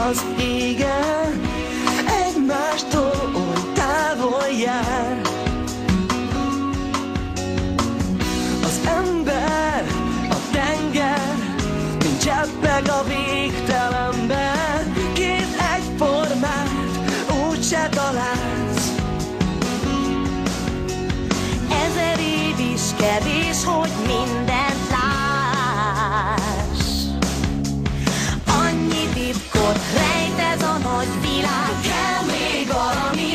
az égen, egymástól oly távol jár. Az ember, a tenger, mint cseppeg a végtelenben. Két egyformát úgyse találsz. Ezer év is kevés, hogy mindent láss. Annyi titkot rejt ez a nagy világ. Kell még valami,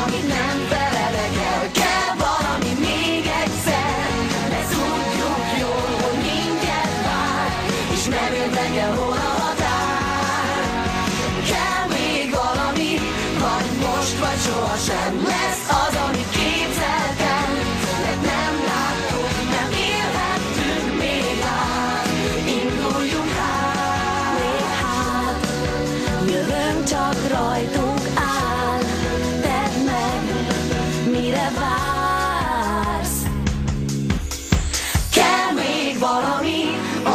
amit nem felelek el. Kell valami még egyszer, de tudjuk jól, hogy minket vár, és nem érdekel, hol a határ. Kell még valami, vagy most, vagy sohasem lesz az, amit képzeltem, de nem láttuk, nem élhettünk még át. Induljunk hát, Még hát, jövőnk csak rajtunk áll. Tedd meg, mire vársz. kell még valami,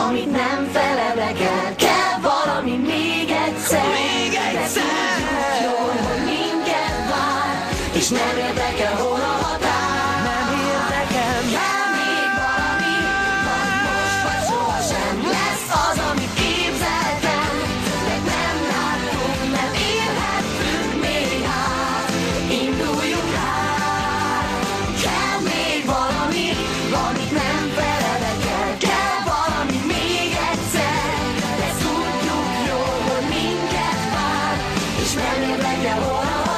amit nem feledek el. Kell valami még egyszer, de tudjuk jól, hogy minket vár, és nem érdekel, hol a határ. Nem érdekel. Kell még valami, vagy most, vagy sohasem lesz az, amit képzeltem, de nem láttuk, nem élhettünk még át. Induljunk hát. Kell még valami, amit nem feledek el. Kell valami még egyszer, de tudjuk jól, hogy minket vár, és nem érdekel, hol a